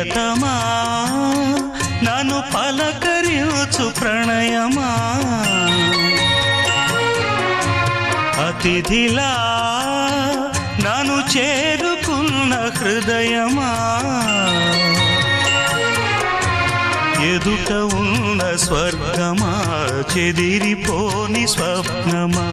ప్రియతమా నన్ను పలకరించు ప్రణయమా అతిథిలా నన్ను చేరుకున్న హృదయమా ఎదుట ఉన్న స్వర్గమా చెదిరిపోని స్వప్నమా